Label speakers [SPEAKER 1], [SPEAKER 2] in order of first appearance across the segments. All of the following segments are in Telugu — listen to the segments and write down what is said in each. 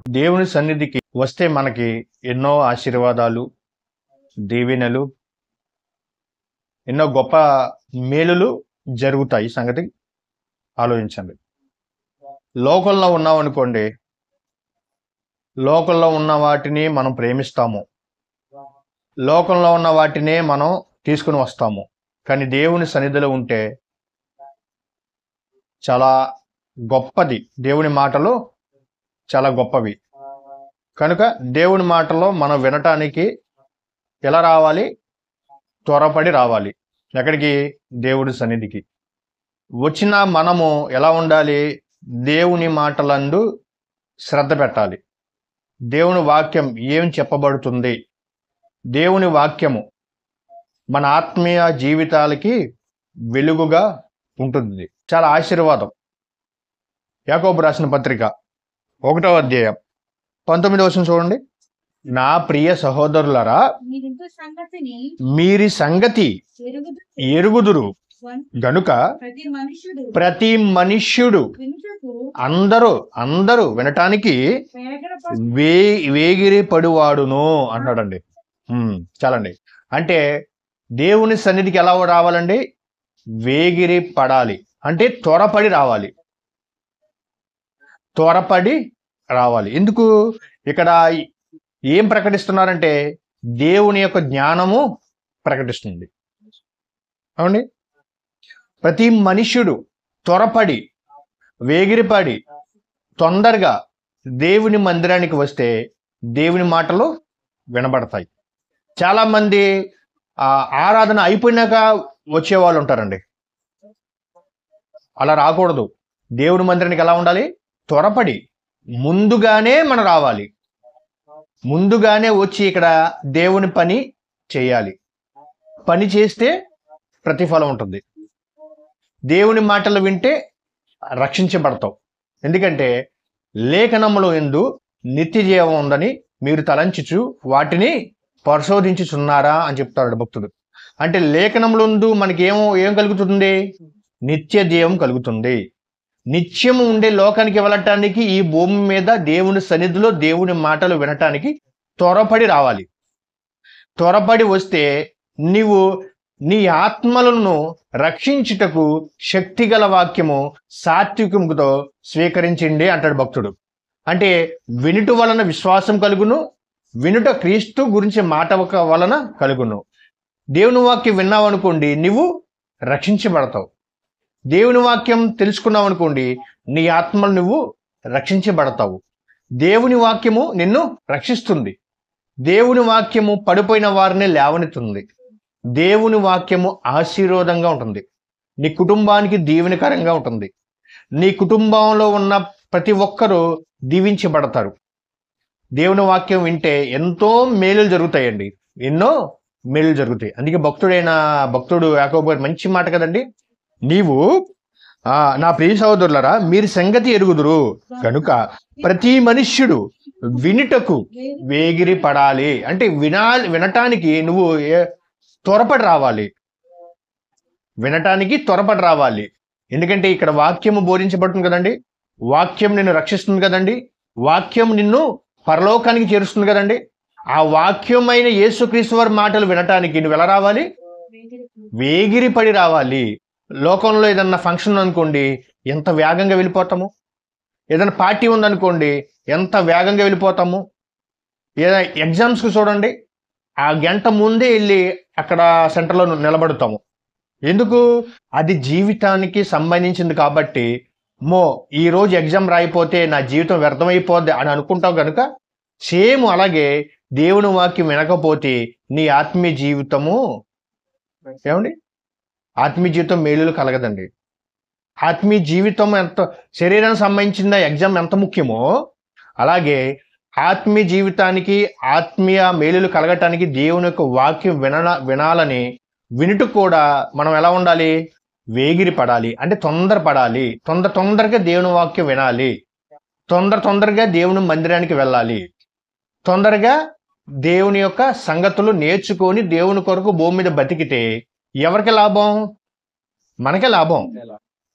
[SPEAKER 1] దేవుని సన్నిధికి వస్తే మనకి ఎన్నో ఆశీర్వాదాలు, దీవెనలు, ఎన్నో గొప్ప మేలులు జరుగుతాయి. సంగతి ఆలోచించండి. లోకంలో ఉన్నామనుకోండి, లోకంలో ఉన్న వాటిని మనం ప్రేమిస్తాము, లోకంలో ఉన్న వాటినే మనం తీసుకుని వస్తాము. కానీ దేవుని సన్నిధిలో ఉంటే చాలా గొప్పది. దేవుని మాటలు చాలా గొప్పవి. కనుక దేవుని మాటలో మనం వినటానికి ఎలా రావాలి? త్వరపడి రావాలి. ఎక్కడికి? దేవుడి సన్నిధికి. వచ్చిన మనము ఎలా ఉండాలి? దేవుని మాటలందు శ్రద్ధ పెట్టాలి. దేవుని వాక్యం ఏం చెప్పబడుతుంది? దేవుని వాక్యము మన ఆత్మీయ జీవితాలకి వెలుగుగా ఉంటుంది. చాలా ఆశీర్వాదం. యాకోబు రాసిన పత్రిక 1వ అధ్యాయం 19వ వచనం చూడండి. నా ప్రియ సహోదరులారా, మీరి సంగతి ఎరుగుదురు గనుక ప్రతి మనుష్యుడు అందరూ వినటానికి వేగిరి పడివాడును అన్నాడండి. చాలండి. అంటే దేవుని సన్నిధికి ఎలా రావాలండి? వేగిరి పడాలి. అంటే త్వరపడి రావాలి. త్వరపడి రావాలి. ఎందుకు? ఇక్కడ ఏం ప్రకటిస్తున్నారంటే దేవుని యొక్క జ్ఞానము ప్రకటిస్తుంది. అవునండి. ప్రతి మనుష్యుడు త్వరపడి, వేగిరిపడి, తొందరగా దేవుని మందిరానికి వస్తే దేవుని మాటలు వినబడతాయి. చాలా మంది ఆరాధన అయిపోయినాక వచ్చేవాళ్ళు ఉంటారండి. అలా రాకూడదు. దేవుని మందిరానికి ఎలా ఉండాలి? త్వరపడి ముందుగానే మనం రావాలి. ముందుగానే వచ్చి ఇక్కడ దేవుని పని చేయాలి. పని చేస్తే ప్రతిఫలం ఉంటుంది. దేవుని మాటలు వింటే రక్షించబడతావు. ఎందుకంటే లేఖనములో యందు నిత్య జీవం ఉందని మీరు తలంచుచు వాటిని పరిశోధించుచున్నారా అని చెప్తాడు భక్తుడు. అంటే లేఖనములందు మనకి ఏం కలుగుతుంది? నిత్య జీవం కలుగుతుంది. నిత్యము ఉండే లోకానికి వెళ్ళటానికి ఈ భూమి మీద దేవుని సన్నిధిలో దేవుని మాటలు వినటానికి త్వరపడి రావాలి. త్వరపడి వస్తే నీవు నీ ఆత్మలను రక్షించుటకు శక్తిగల వాక్యము సాత్వికముతో స్వీకరించండి అంటాడు భక్తుడు. అంటే వినుట వలన విశ్వాసం కలుగును, వినుట క్రీస్తు గురించి మాట వలన కలుగును. దేవుని వాక్యం విన్నావు అనుకోండి, నువ్వు రక్షించబడతావు. దేవుని వాక్యం తెలుసుకున్నావు అనుకోండి, నీ ఆత్మలు నువ్వు రక్షించబడతావు. దేవుని వాక్యము నిన్ను రక్షిస్తుంది. దేవుని వాక్యము పడిపోయిన వారిని లేవనెత్తుంది. దేవుని వాక్యము ఆశీర్వాదంగా ఉంటుంది. నీ కుటుంబానికి దీవెనకరంగా ఉంటుంది. నీ కుటుంబంలో ఉన్న ప్రతి ఒక్కరూ దీవించబడతారు. దేవుని వాక్యం వింటే ఎంతో మేలులు జరుగుతాయండి. ఎన్నో మేలులు జరుగుతాయి. అందుకే భక్తుడు యాకోబు గారు మంచి మాట కదండి. నీవు నా ప్రియ సహోదరులారా, మీరు సంగతి ఎరుగుదురు కనుక ప్రతి మనుష్యుడు వినుటకు వేగిరి పడాలి. అంటే వినటానికి నువ్వు త్వరపడి రావాలి. వినటానికి త్వరపడి రావాలి. ఎందుకంటే ఇక్కడ వాక్యము బోధించబడుతుంది కదండి. వాక్యం నిన్ను రక్షిస్తుంది కదండి. వాక్యం నిన్ను పరలోకానికి చేరుస్తుంది కదండి. ఆ వాక్యమైన యేసుక్రీస్తు వారి మాటలు వినటానికి నువ్వు ఎలా రావాలి? వేగిరి పడి రావాలి. లోకంలో ఏదన్నా ఫంక్షన్ అనుకోండి, ఎంత వేగంగా వెళ్ళిపోతాము. ఏదైనా పార్టీ ఉందనుకోండి, ఎంత వేగంగా వెళ్ళిపోతాము. ఏదైనా ఎగ్జామ్స్కి చూడండి, ఆ గంట ముందే వెళ్ళి అక్కడ సెంటర్లో నిలబడతాము. ఎందుకు? అది జీవితానికి సంబంధించింది కాబట్టి. ఈరోజు ఎగ్జామ్ రాయిపోతే నా జీవితం వ్యర్థమైపోద్ది అని అనుకుంటావు కనుక, సేమ్ అలాగే దేవుని వాక్యం వినకపోతే నీ ఆత్మీయ జీవితము ఆత్మీయ జీవితం మేలులు కలగదండి. ఆత్మీయ జీవితం ఎంత శరీరానికి సంబంధించిన ఎగ్జామ్ ఎంత ముఖ్యమో, అలాగే ఆత్మీయ జీవితానికి ఆత్మీయ మేలులు కలగటానికి దేవుని యొక్క వాక్యం వినాలని వినుట కూడా మనం ఎలా ఉండాలి? వేగిరి పడాలి. అంటే తొందరపడాలి. తొందరగా దేవుని వాక్యం వినాలి. తొందరగా దేవుని మందిరానికి వెళ్ళాలి. తొందరగా దేవుని యొక్క సంగతులు నేర్చుకొని దేవుని కొరకు భూమి మీద బతికితే ఎవరికి లాభం? మనకే లాభం.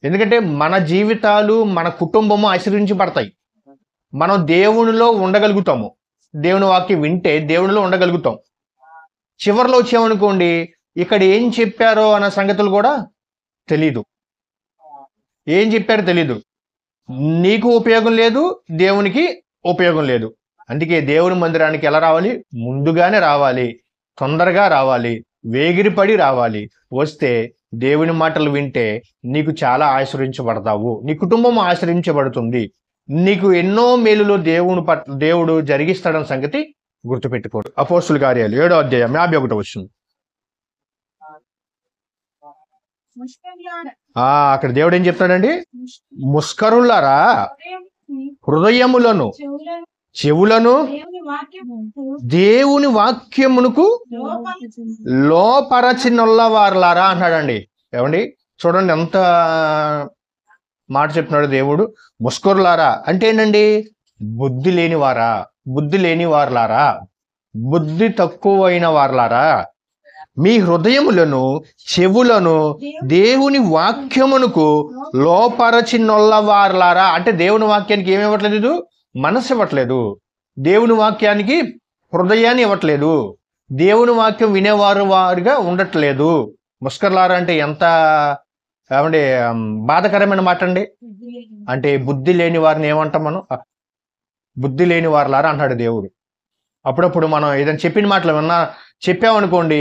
[SPEAKER 1] ఎందుకంటే మన జీవితాలు, మన కుటుంబము ఆశీర్వించబడతాయి. మనం దేవునిలో ఉండగలుగుతాము. దేవుని వాక్యం వింటే దేవునిలో ఉండగలుగుతాం. చివరిలో వచ్చామనుకోండి, ఇక్కడ ఏం చెప్పారో అన్న సంగతులు కూడా తెలీదు. ఏం చెప్పారో తెలీదు. నీకు ఉపయోగం లేదు, దేవునికి ఉపయోగం లేదు. అందుకే దేవుని మందిరానికి ఎలా రావాలి? ముందుగానే రావాలి, తొందరగా రావాలి, వేగిరిపడి రావాలి. వస్తే దేవుని మాటలు వింటే నీకు చాలా ఆశ్రయించబడతావు, నీ కుటుంబం ఆశ్రయించబడుతుంది. నీకు ఎన్నో మేలులో దేవుడు జరిగిస్తాడన్న సంగతి గుర్తుపెట్టుకోడు. అపోస్తుల కార్యాలు 7వ అధ్యాయం 51 వచనం. అక్కడ దేవుడు ఏం చెప్తాడండి? ముష్కరులారా, హృదయములను చెవులను దేవుని వాక్యమునకు లోపరచినొల్లవారులారా అన్నాడండి. ఏమండి చూడండి ఎంత మాట చెప్తున్నాడు దేవుడు. ముష్కరులారా అంటే ఏంటండి? బుద్ధి లేనివారా, బుద్ధి లేని వారులారా, బుద్ధి తక్కువైన వారులారా, మీ హృదయములను చెవులను దేవుని వాక్యమునకు లోపరచినొల్లవారులారా అంటే దేవుని వాక్యానికి ఏమి ఇవ్వట్లేదు? మనసు ఇవ్వట్లేదు. దేవుని వాక్యానికి హృదయాన్ని ఇవ్వట్లేదు. దేవుని వాక్యం వారిగా ఉండట్లేదు. ముష్కరులారా అంటే ఎంత ఏమండి బాధకరమైన మాట అండి. అంటే బుద్ధి లేని వారిని ఏమంటాం మనం? బుద్ధి లేని వారులారా అంటాడు దేవుడు. అప్పుడప్పుడు మనం ఏదైనా చెప్పిన మాటలు చెప్పామనుకోండి,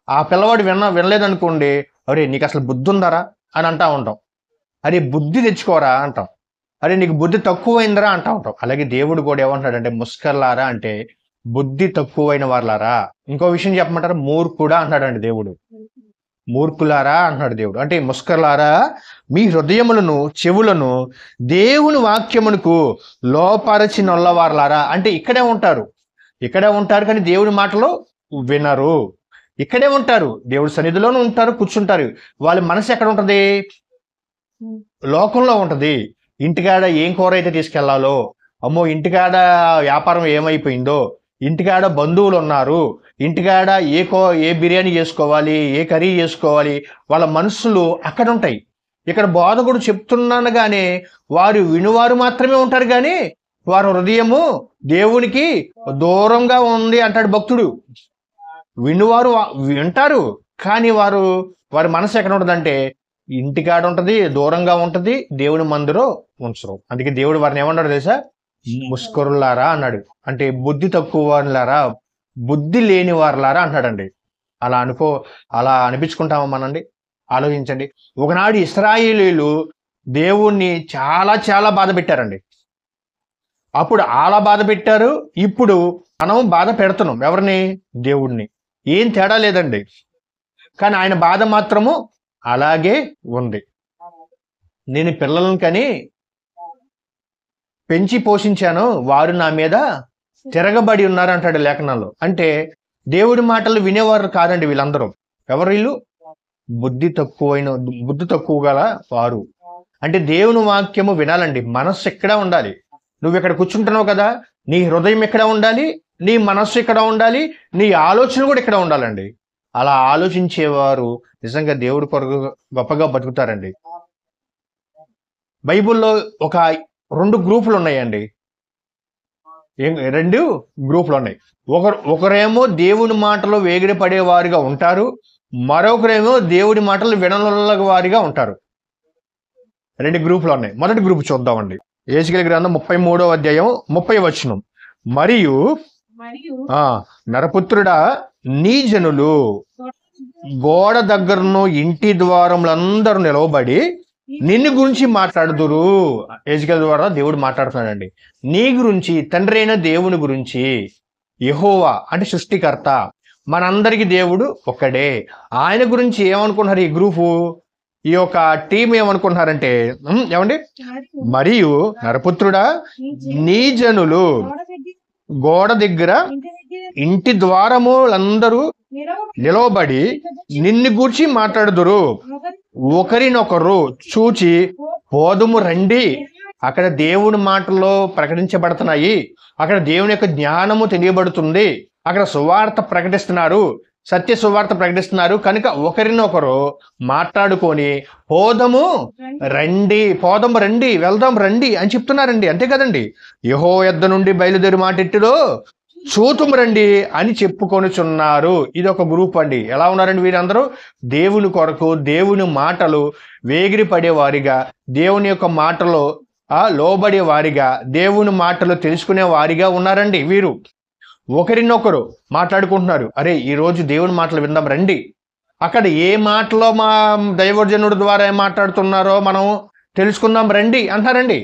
[SPEAKER 1] ఆ పిల్లవాడు వినలేదనుకోండి, అరే నీకు అసలు బుద్ధి ఉందరా అని అంటా ఉంటాం. అరే బుద్ధి తెచ్చుకోరా అంటాం. అరే నీకు బుద్ధి తక్కువైందరా అంటా ఉంటాం. అలాగే దేవుడు కూడా ఏమంటాడంటే ముష్కరులారా అంటే బుద్ధి తక్కువైన వారులారా. ఇంకో విషయం చెప్పమంటారా? మూర్ఖుడా అంటాడండి దేవుడు. మూర్ఖులారా అంటున్నాడు దేవుడు. అంటే ముష్కరులారా, మీ హృదయములను చెవులను దేవుని వాక్యమునకు లోపరచినొల్లవారులారా అంటే ఇక్కడే ఉంటారు కానీ దేవుని మాటలు వినరు. ఇక్కడే ఉంటారు, దేవుడి సన్నిధిలోనూ ఉంటారు, కూర్చుంటారు. వాళ్ళ మనసు ఎక్కడ ఉంటది? లోకంలో ఉంటది. ఇంటికాడ ఏం కూర అయితే తీసుకెళ్లాలో, అమ్మో ఇంటికాడ వ్యాపారం ఏమైపోయిందో, ఇంటికాడ బంధువులు ఉన్నారు, ఇంటికాడ ఏ బిర్యానీ చేసుకోవాలి, ఏ కర్రీ చేసుకోవాలి, వాళ్ళ మనసులు అక్కడ ఉంటాయి. ఇక్కడ బోధకుడు చెప్తున్నానగానే వారు వినువారు మాత్రమే ఉంటారు కానీ వారి హృదయము దేవునికి దూరంగా ఉంది అంటాడు భక్తుడు. వినువారు వింటారు కానీ వారి మనసు ఎక్కడ ఉంటుందంటే ఇంటికాడ ఉంటది, దూరంగా ఉంటది, దేవుని మందిరం ఉంచరు. అందుకే దేవుడు వారిని ఏమన్నాడు తెలుసా? ముష్కరులారా అన్నాడు. అంటే బుద్ధి తక్కువ వారులారా, బుద్ధి లేని వారులారా అంటాడండి. అలా అనిపించుకుంటామా మనండి? ఆలోచించండి. ఒకనాడు ఇశ్రాయేలీయులు దేవుణ్ణి చాలా చాలా బాధ పెట్టారండి. అప్పుడు అలా బాధ పెట్టారు, ఇప్పుడు మనం బాధ పెడుతున్నాం. ఎవరిని? దేవుణ్ణి. ఏం తేడా లేదండి, కానీ ఆయన బాధ మాత్రము అలాగే ఉంది. నేను పిల్లలను కని పెంచి పోషించాను, వారు నా మీద తిరగబడి ఉన్నారు అంటాడు లేఖనాల్లో. అంటే దేవుడి మాటలు వినేవారు కాదండి వీళ్ళందరూ. ఎవరు వీళ్ళు? బుద్ధి తక్కువ గల వారు. అంటే దేవుని వాక్యము వినాలండి, మనస్సు ఎక్కడ ఉండాలి. నువ్వు ఇక్కడ కూర్చుంటున్నావు కదా, నీ హృదయం ఎక్కడ ఉండాలి, నీ మనస్సు ఇక్కడ ఉండాలి, నీ ఆలోచన కూడా ఇక్కడ ఉండాలండి. అలా ఆలోచించేవారు నిజంగా దేవుడి కొరకు గొప్పగా బతుకుతారండి. బైబిల్లో ఒక 2 గ్రూపులు ఉన్నాయండి. 2 గ్రూపులు ఉన్నాయి. ఒకరేమో దేవుని మాటలు వేగిరి పడేవారిగా ఉంటారు, మరొకరేమో దేవుడి మాటలు వినల వారిగా ఉంటారు. 2 గ్రూపులు ఉన్నాయి. మొదటి గ్రూప్ చూద్దామండి. యెహెజ్కేలు గ్రంథం 33వ అధ్యాయం 30వ వచనం. మరియు నరపుత్రుడా, నీ జనులు గోడ దగ్గరను ఇంటి ద్వారములందరూ నిలవబడి నిన్ను గురించి మాట్లాడుదురు. యెహెజ్కేలు ద్వారా దేవుడు మాట్లాడుతున్నాడండి. నీ గురించి, తండ్రి అయిన దేవుని గురించి. యెహోవా అంటే సృష్టికర్త, మనందరికి దేవుడు ఒక్కడే. ఆయన గురించి ఏమనుకుంటున్నారు ఈ గ్రూపు, ఈ యొక్క టీం ఏమనుకుంటున్నారంటే, ఏమండి, మరియు నరపుత్రుడా, నీ జనులు గోడ దగ్గర ఇంటి ద్వారములందరూ నిలవబడి నిన్ను గూర్చి మాట్లాడుదురు. ఒకరినొకరు చూచి పోదుము రండి. అక్కడ దేవుని మాటల్లో ప్రకటించబడుతున్నాయి, అక్కడ దేవుని యొక్క జ్ఞానము తెలియబడుతుంది, అక్కడ సువార్త ప్రకటిస్తున్నారు. సత్య సువార్త ప్రకటిస్తున్నారు కనుక ఒకరినొకరు మాట్లాడుకొని పోదము రండి వెళ్దాం రండి అని చెప్తున్నారండి. అంతే కదండి. యెహోవా యొద్ద నుండి బయలుదేరి మాటెట్టిలో చూతుము రండి అని చెప్పుకొనుచున్నారు. ఇది ఒక గ్రూప్ అండి. ఎలా ఉన్నారండి వీరందరూ? దేవుని కొరకు దేవుని మాటలు వేగిరి పడేవారిగా, దేవుని యొక్క మాటలో లోబడే వారిగా, దేవుని మాటలు తెలుసుకునే వారిగా ఉన్నారండి వీరు. ఒకరినొకరు మాట్లాడుకుంటున్నారు, అరే ఈరోజు దేవుని మాటలు విందాం రండి. అక్కడ ఏ మాటలో మా దైవజనుడి ద్వారా ఏం మాట్లాడుతున్నారో మనం తెలుసుకుందాం రండి అంటారండి.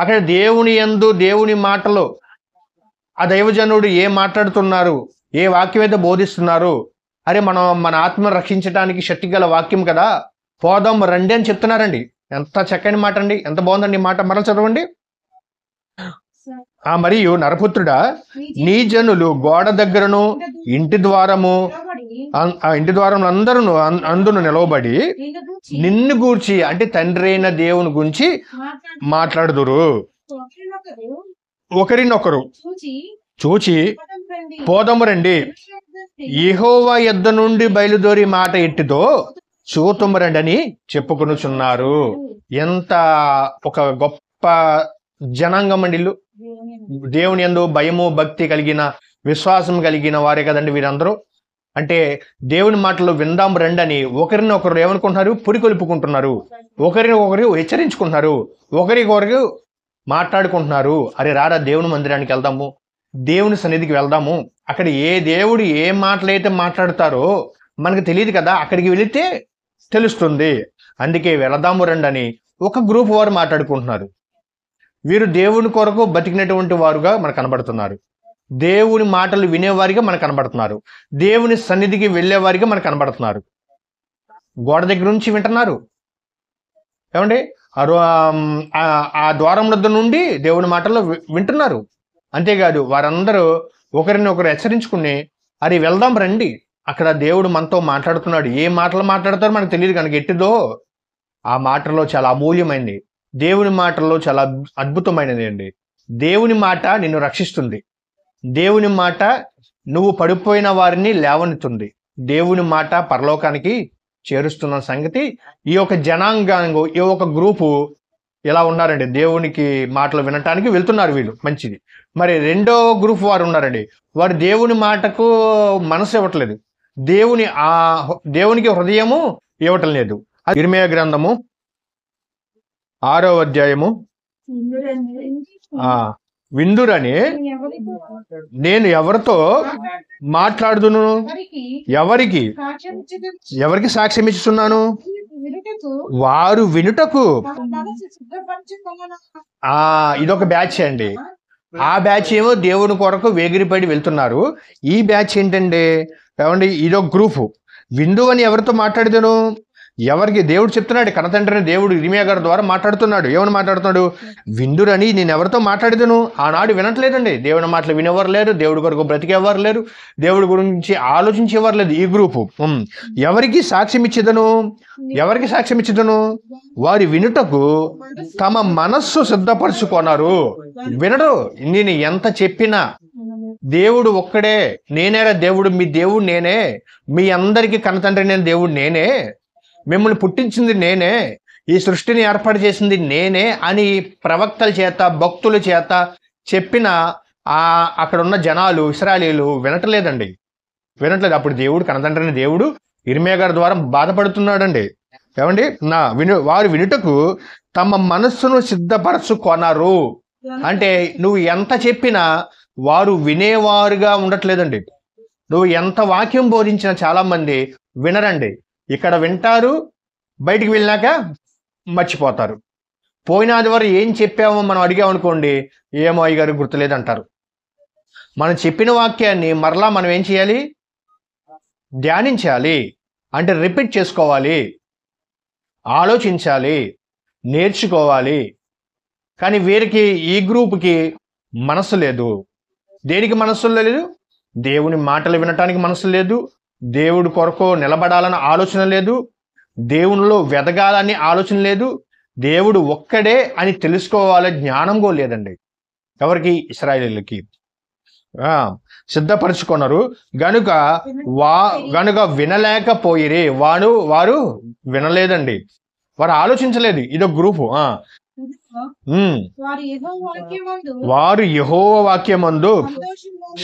[SPEAKER 1] అక్కడ దేవుని యందు దేవుని మాటలు ఆ దైవజనుడు ఏం మాట్లాడుతున్నారు, ఏ వాక్యం అయితే బోధిస్తున్నారు, అరే మనం మన ఆత్మను రక్షించడానికి శక్తి గల వాక్యం కదా, పోదాం రండి అని చెప్తున్నారండి. ఎంత చక్కని మాట అండి, ఎంత బాగుందండి మాట. మరల చదవండి. మరియు నరపుత్రుడా, నీ జనులు గోడ దగ్గరను ఇంటి ద్వారము అందరూ అందును నిలవబడి నిన్ను గూర్చి, అంటే తండ్రి అయిన దేవుని గురించి మాట్లాడుదురు. ఒకరినొకరు చూచి పోదము రండి, యెహోవా యొద్ద నుండి బయలుదేరి మాట ఎట్టిదో చూతుము రండి అని చెప్పుకొనుచున్నారు. ఎంత ఒక గొప్ప జనాంగం అండి వీళ్ళు. దేవుని యందు భయము భక్తి కలిగిన విశ్వాసం కలిగిన వారే కదండి వీరందరూ. అంటే దేవుని మాటలు విందాం రండి అని ఒకరినొకరు ఏమనుకుంటున్నారు? పురికొల్పుకుంటున్నారు, ఒకరినొకరు హెచ్చరించుకుంటున్నారు, ఒకరికొకరు మాట్లాడుకుంటున్నారు. అరే రారా దేవుని మందిరానికి వెళ్దాము, దేవుని సన్నిధికి వెళ్దాము. అక్కడ ఏ దేవుడు ఏ మాటలైతే మాట్లాడతారో మనకు తెలియదు కదా, అక్కడికి వెళితే తెలుస్తుంది. అందుకే వెళదాము రండి అని ఒక గ్రూప్ వారు మాట్లాడుకుంటున్నారు. వీరు దేవుని కొరకు బతికినటువంటి వారుగా మనకు కనబడుతున్నారు, దేవుని మాటలు వినేవారిగా మనకు కనబడుతున్నారు, దేవుని సన్నిధికి వెళ్ళేవారిగా మనకు కనబడుతున్నారు. గోడ దగ్గర నుంచి వింటున్నారు ఏమండి, ఆ ద్వారం వద్ద నుండి దేవుని మాటలు వింటున్నారు. అంతేకాదు వారందరూ ఒకరినొకరు హెచ్చరించుకుని అరే వెళ్దాం రండి, అక్కడ దేవుడు మనతో మాట్లాడుతున్నాడు. ఏ మాటలు మాట్లాడతారో మనకు తెలియదు కనుక ఎట్టిదో ఆ మాటలో చాలా అమూల్యమైనది, దేవుని మాటల్లో చాలా అద్భుతమైనది అండి. దేవుని మాట నిన్ను రక్షిస్తుంది, దేవుని మాట నువ్వు పడిపోయిన వారిని లేవనెత్తుంది, దేవుని మాట పరలోకానికి చేరుస్తున్న సంగతి ఈ యొక్క జనాంగం, ఈ యొక్క గ్రూపు ఎలా ఉన్నారండి, దేవునికి మాటలు వినటానికి వెళ్తున్నారు వీళ్ళు. మంచిది. మరి రెండో గ్రూప్ వారు ఉన్నారండి, వారు దేవుని మాటకు మనసు ఇవ్వట్లేదు, దేవునికి హృదయము ఇవ్వటం లేదు. ఇర్మీయా గ్రంథము 6వ అధ్యాయము విందురని నేను ఎవరితో మాట్లాడుదును, ఎవరికి సాక్ష్యం ఇస్తున్నాను, వారు వినుటకు. ఇదొక బ్యాచ్ అండి. ఆ బ్యాచ్ ఏమో దేవుని కొరకు వేగిరిపడి వెళ్తున్నారు. ఈ బ్యాచ్ ఏంటండి ఏమండి, ఇదొక గ్రూపు. విందు అని ఎవరితో మాట్లాడతాను, ఎవరికి దేవుడు చెప్తున్నాడు, కనతండ్రిని దేవుడు ఇర్మీయా గారి ద్వారా మాట్లాడుతున్నాడు. ఏమని మాట్లాడుతున్నాడు? విందురని నేను ఎవరితో మాట్లాడేదను. ఆనాడు వినట్లేదండి, దేవుని మాటలు వినేవారు లేరు, దేవుడి కొరకు బ్రతికేవారు లేరు, దేవుడి గురించి ఆలోచించేవారు లేదు. ఈ గ్రూపు ఎవరికి సాక్ష్యం ఇచ్చేదను, వారి వినుటకు తమ మనస్సు సిద్ధపరచుకున్నారు. వినడు. నేను ఎంత చెప్పినా దేవుడు ఒక్కడే, నేనేరా దేవుడు, మీ దేవుడు నేనే, మీ అందరికీ కనతండ్రి నేను దేవుడు నేనే, మిమ్మల్ని పుట్టించింది నేనే, ఈ సృష్టిని ఏర్పాటు చేసింది నేనే అని ప్రవక్తల చేత భక్తుల చేత చెప్పిన అక్కడ ఉన్న జనాలు ఇశ్రాయేలీయులు వినట్లేదండి. అప్పుడు దేవుడు కనతండ్రిని దేవుడు ఇర్మీయా గారి ద్వారా బాధపడుతున్నాడండి. ఏమండి, వారు వినుటకు తమ మనస్సును సిద్ధపరచుకొనరు. అంటే నువ్వు ఎంత చెప్పినా వారు వినేవారుగా ఉండట్లేదండి. నువ్వు ఎంత వాక్యం బోధించినా చాలా మంది వినరండి. ఇక్కడ వింటారు, బయటికి వెళ్ళినాక మర్చిపోతారు. పోయిన ఆదివారం ఏం చెప్పామో మనం అడిగామనుకోండి, ఏమో అయ్యగారు గుర్తులేదంటారు. మనం చెప్పిన వాక్యాన్ని మరలా మనం ఏం చేయాలి? ధ్యానించాలి, అంటే రిపీట్ చేసుకోవాలి, ఆలోచించాలి, నేర్చుకోవాలి. కానీ వీరికి, ఈ గ్రూప్కి మనసు లేదు. దేనికి మనసు లేదు? దేవుని మాటలు వినటానికి మనసు లేదు, దేవుడి కొరకు నిలబడాలని ఆలోచన లేదు, దేవునిలో వెదగాలని ఆలోచన లేదు, దేవుడు ఒక్కడే అని తెలుసుకోవాలని జ్ఞానం కూడా లేదండి ఎవరికి? ఇశ్రాయేలీయులకి. సిద్ధపరచుకున్నారు గనుక గనుక వినలేకపోయిరి. వారు వినలేదండి, వారు ఆలోచించలేదు. ఇదొక గ్రూపు. వారు యెహోవా వాక్యమందు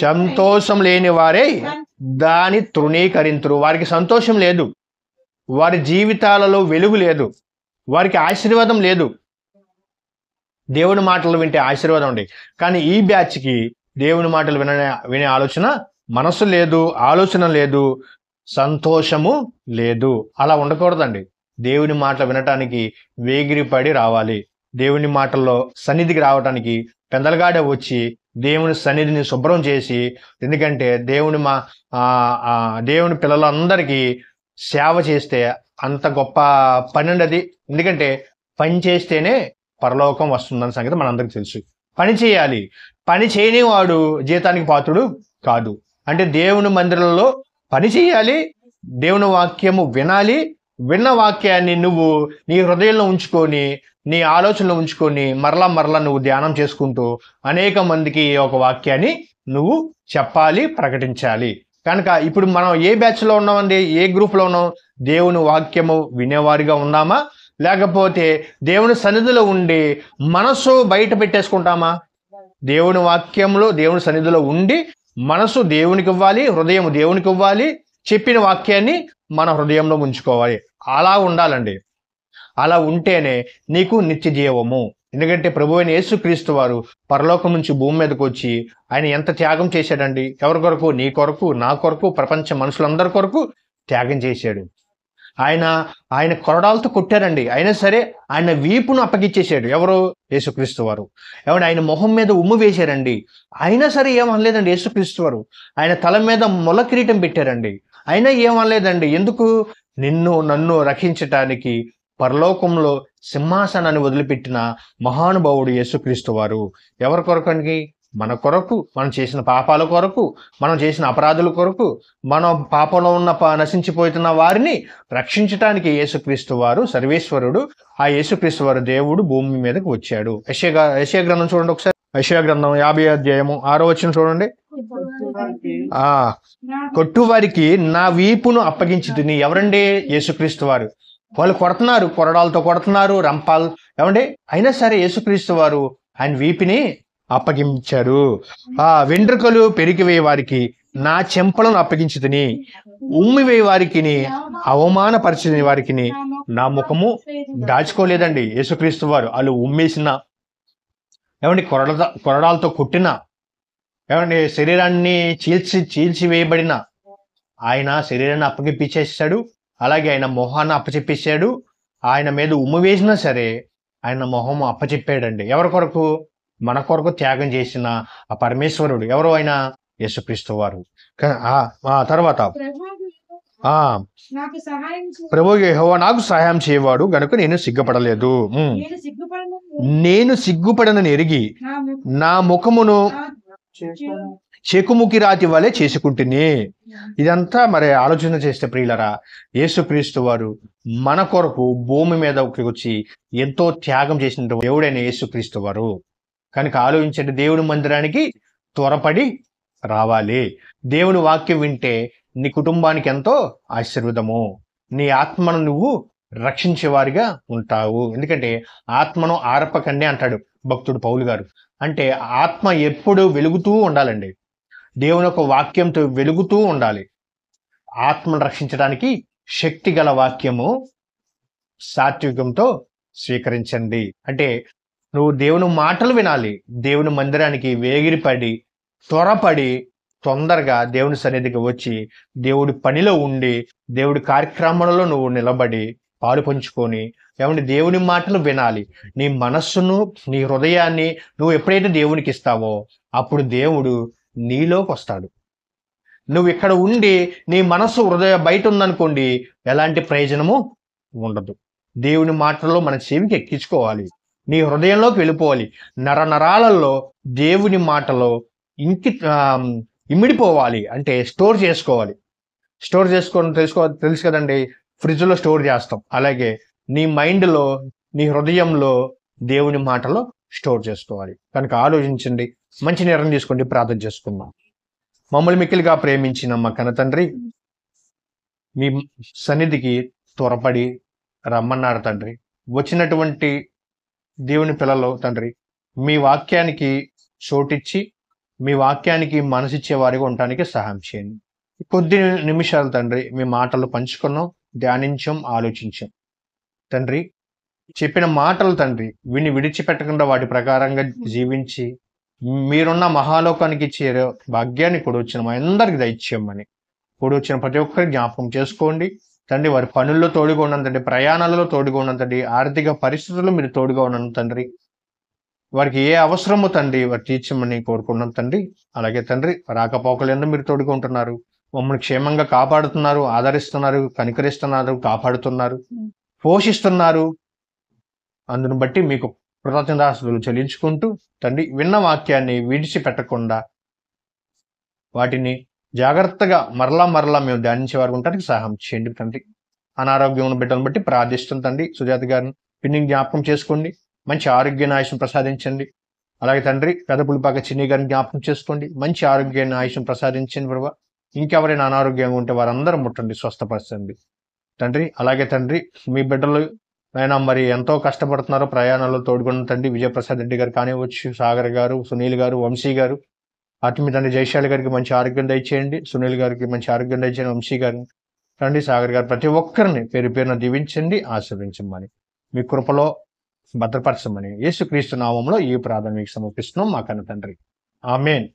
[SPEAKER 1] సంతోషం లేని వారే దాని తృణీకరింతురు. వారికి సంతోషం లేదు, వారి జీవితాలలో వెలుగు లేదు, వారికి ఆశీర్వాదం లేదు. దేవుని మాటలు వింటే ఆశీర్వాదం ఉంది, కానీ ఈ బ్యాచ్కి దేవుని మాటలు వినే ఆలోచన మనసు లేదు, ఆలోచన లేదు, సంతోషము లేదు. అలా ఉండకూడదండి. దేవుని మాటలు వినటానికి వేగిరిపడి రావాలి. దేవుని మాటల్లో సన్నిధికి రావటానికి పెందలగాడే వచ్చి దేవుని సన్నిధిని శుభ్రం చేసి, ఎందుకంటే దేవుని పిల్లలందరికీ సేవ చేస్తే అంత గొప్ప పని ఉండదు. ఎందుకంటే పని చేస్తేనే పరలోకం వస్తుందన్న సంగతి మనందరికీ తెలుసు. పని చేయాలి, పని చేయని వాడు జీతానికి పాత్రుడు కాదు. అంటే దేవుని మందిరంలో పని చేయాలి, దేవుని వాక్యము వినాలి, విన్న వాక్యాన్ని నువ్వు నీ హృదయంలో ఉంచుకొని, నీ ఆలోచనలో ఉంచుకొని మరలా నువ్వు ధ్యానం చేసుకుంటూ అనేక మందికి ఒక వాక్యాన్ని నువ్వు చెప్పాలి, ప్రకటించాలి. కనుక ఇప్పుడు మనం ఏ బ్యాచ్లో ఉన్నామండి, ఏ గ్రూప్లో ఉన్నాం? దేవుని వాక్యము వినేవారిగా ఉన్నామా, లేకపోతే దేవుని సన్నిధిలో ఉండి మనసు బయట పెట్టేసుకుంటామా? దేవుని వాక్యంలో దేవుని సన్నిధిలో ఉండి మనసు దేవునికి ఇవ్వాలి, హృదయం దేవునికి ఇవ్వాలి, చెప్పిన వాక్యాన్ని మన హృదయంలో ఉంచుకోవాలి. అలా ఉండాలండి. అలా ఉంటేనే నీకు నిత్య జీవము. ఎందుకంటే ప్రభు అయిన యేసుక్రీస్తు వారు పరలోకం నుంచి భూమి మీదకి వచ్చి ఆయన ఎంత త్యాగం చేశాడండి. ఎవరి కొరకు? నీ కొరకు, నా కొరకు, ప్రపంచ మనుషులందరి కొరకు త్యాగం చేశాడు. ఆయన కొరడాలతో కొట్టారండి, అయినా సరే ఆయన వీపును అప్పగిచ్చేసాడు. ఎవరు? యేసుక్రీస్తు వారు. ఏమంటే ఆయన మొహం మీద ఉమ్ము వేశారండి, అయినా సరే ఏమనలేదండి యేసుక్రీస్తు వారు. ఆయన తల మీద మొల కిరీటం పెట్టారండి, అయినా ఏమనలేదండి. ఎందుకు? నిన్ను నన్ను రక్షించటానికి పరలోకంలో సింహాసనాన్ని వదిలిపెట్టిన మహానుభావుడు యేసుక్రీస్తు వారు. ఎవరి కొరకండి? మన కొరకు, మనం చేసిన పాపాల కొరకు, మనం చేసిన అపరాధుల కొరకు, మనం పాపంలో ఉన్న నశించిపోతున్న వారిని రక్షించటానికి యేసుక్రీస్తు వారు సర్వేశ్వరుడు. ఆ యేసుక్రీస్తు వారు దేవుడు భూమి మీదకి వచ్చాడు. యెషయా గ్రంథం చూడండి ఒకసారి. యెషయా గ్రంథం 50వ అధ్యాయము 6వ వచనం చూడండి. కొట్టువారికి నా వీపును అప్పగించుదుని. ఎవరండి? యేసుక్రీస్తు వారు. వాళ్ళు కొడుతున్నారు, కొరడాలతో కొడుతున్నారు, రంపాలు, ఏమండి, అయినా సరే యేసుక్రీస్తు వారు ఆయన వీపిని అప్పగించారు. వెంట్రుకలు పెరిగివేయ వారికి నా చెంపలను అప్పగించుతుని, ఉమ్మి వేయ వారికి, అవమానపరిచిన వారికి నా ముఖము దాచుకోలేదండి యేసుక్రీస్తు వారు. వాళ్ళు ఉమ్మేసిన, ఏమండి, కొరడాలతో కొట్టిన, ఏమండి, శరీరాన్ని చీల్చి వేయబడిన ఆయన శరీరాన్ని అప్పగిప్పించేసాడు. అలాగే ఆయన మొహాన్ని అప్పచెప్పేశాడు. ఆయన మీద ఉమ్ము వేసినా సరే ఆయన మొహం అప్పచెప్పాడండి. ఎవరి కొరకు? మన కొరకు త్యాగం చేసిన ఆ పరమేశ్వరుడు. ఎవరు? ఆయన యేసుక్రీస్తు వారు. తర్వాత ప్రభు యెహోవా నాకు సహాయం చేయవాడు గనుక నేను సిగ్గుపడలేదు. నేను సిగ్గుపడనని ఎరిగి నా ముఖమును చెకుముకి రాతి వలె చేసుకుంటుని. ఇదంతా మరి ఆలోచన చేస్తే ప్రియులరా, యేసుక్రీస్తు వారు మన కొరకు భూమి మీద వచ్చి ఎంతో త్యాగం చేసిన దేవుడైన యేసుక్రీస్తు వారు. కనుక ఆలోచించండి, దేవుని మందిరానికి త్వరపడి రావాలి. దేవుని వాక్యం వింటే నీ కుటుంబానికి ఎంతో ఆశీర్వాదము, నీ ఆత్మను నువ్వు రక్షించేవారిగా ఉంటావు. ఎందుకంటే ఆత్మను ఆర్పకండి అంటాడు భక్తుడు పౌలు గారు. అంటే ఆత్మ ఎప్పుడు వెలుగుతూ ఉండాలండి, దేవుని యొక్క వాక్యంతో వెలుగుతూ ఉండాలి. ఆత్మను రక్షించడానికి శక్తి గల వాక్యము సాత్వికంతో స్వీకరించండి. అంటే నువ్వు దేవుని మాటలు వినాలి, దేవుని మందిరానికి వేగిరిపడి త్వరపడి తొందరగా దేవుని సన్నిధికి వచ్చి దేవుడి పనిలో ఉండి దేవుడి కార్యక్రమంలో నువ్వు నిలబడి పాలు పంచుకొని, ఏమంటే దేవుని మాటలు వినాలి. నీ మనస్సును, నీ హృదయాన్ని నువ్వు ఎప్పుడైతే దేవునికి ఇస్తావో అప్పుడు దేవుడు నీలోకి వస్తాడు. నువ్వు ఇక్కడ ఉండి నీ మనస్సు హృదయ బయట ఉందనుకోండి, ఎలాంటి ప్రయోజనము ఉండదు. దేవుని మాటల్లో మన చెవికి ఎక్కించుకోవాలి, నీ హృదయంలోకి వెళ్ళిపోవాలి. నరాలలో దేవుని మాటలో ఇమిడిపోవాలి. అంటే స్టోర్ చేసుకోవాలి. స్టోర్ తెలుసు కదండి, ఫ్రిడ్జ్లో స్టోర్ చేస్తాం. అలాగే నీ మైండ్లో, నీ హృదయంలో దేవుని మాటలో స్టోర్ చేసుకోవాలి. కనుక ఆలోచించండి, మంచి నిర్ణయం తీసుకోండి. ప్రార్థన చేసుకుందాం. మమ్మల్ని మిక్కిలిగా ప్రేమించిన మా కన్న తండ్రి, మీ సన్నిధికి త్వరపడి రమ్మన్నారు తండ్రి. వచ్చినటువంటి దేవుని పిల్లలు తండ్రి, మీ వాక్యానికి చోటిచ్చి, మీ వాక్యానికి మనసిచ్చే వారిగా ఉండటానికి సహాయం చేయండి. కొద్ది నిమిషాలు తండ్రి మీ మాటలు పంచుకున్నాం, ధ్యానించాం, ఆలోచించాం తండ్రి. చెప్పిన మాటలు తండ్రి విని విడిచిపెట్టకుండా వాటి ప్రకారంగా జీవించి మీరున్న మహాలోకానికి చేరే భాగ్యాన్ని కూడా వచ్చిన మా అందరికి దయచేయమని, కూడా వచ్చిన ప్రతి ఒక్కరికి జ్ఞాపకం చేసుకోండి తండ్రి. వారి పనుల్లో తోడుగా ఉన్నాను తండ్రి, ప్రయాణాలలో తోడుగా ఉన్నాను తండ్రి, ఆర్థిక పరిస్థితుల్లో మీరు తోడుగా ఉన్నాను తండ్రి. వారికి ఏ అవసరమో తండ్రి వారు తీర్చమని కోరుకున్నాం తండ్రి. అలాగే తండ్రి రాకపోకలందు మీరు తోడుగా ఉంటున్నారు, మమ్మల్ని క్షేమంగా కాపాడుతున్నారు, ఆదరిస్తున్నారు, కనికరిస్తున్నారు, కాపాడుతున్నారు, పోషిస్తున్నారు. అందును బట్టి మీకు కృతజ్ఞతాస్తుతులు చెల్లించుకుంటూ తండ్రి, విన్న వాక్యాన్ని విడిచిపెట్టకుండా వాటిని జాగ్రత్తగా మరలా మేము ధ్యానించే వారు ఉండడానికి సహాయం చేయండి తండ్రి. అనారోగ్యం ఉన్న బిడ్డలను బట్టి ప్రార్థిస్తుంది తండ్రి. సుజాత గారిని పిన్ని జ్ఞాపకం చేసుకోండి, మంచి ఆరోగ్యాన్ని ఆయుష్ను ప్రసాదించండి. అలాగే తండ్రి పెదపులిపాక చిన్ని గారిని జ్ఞాపకం చేసుకోండి, మంచి ఆరోగ్యాన్ని ఆయుష్ను ప్రసాదించండి ప్రభా. ఇంకెవరైనా అనారోగ్యంగా ఉంటే వారందరూ ముట్టండి, స్వస్థపరచండి తండ్రి. అలాగే తండ్రి మీ బిడ్డలు అయినా మరి ఎంతో కష్టపడుతున్నారో ప్రయాణాల్లో తోడుకున్న తండ్రి, విజయప్రసాద్ రెడ్డి గారు కానివచ్చు, సాగర్ గారు, సునీల్ గారు, వంశీ గారు, అటు మీ తండ్రి జయశాలి గారికి మంచి ఆరోగ్యం దయచేయండి, సునీల్ గారికి మంచి ఆరోగ్యం దయచేయండి, వంశీ గారిని తండ్రి, సాగర్ గారు, ప్రతి ఒక్కరిని పేరు పేరున దీవించండి, ఆశీర్వించమని, మీ కృపలో భద్రపరచమని యేసుక్రీస్తు నామంలో ఈ ప్రార్థన మీకు సమర్పిస్తున్నాం మా కన్న తండ్రి. ఆమేన్.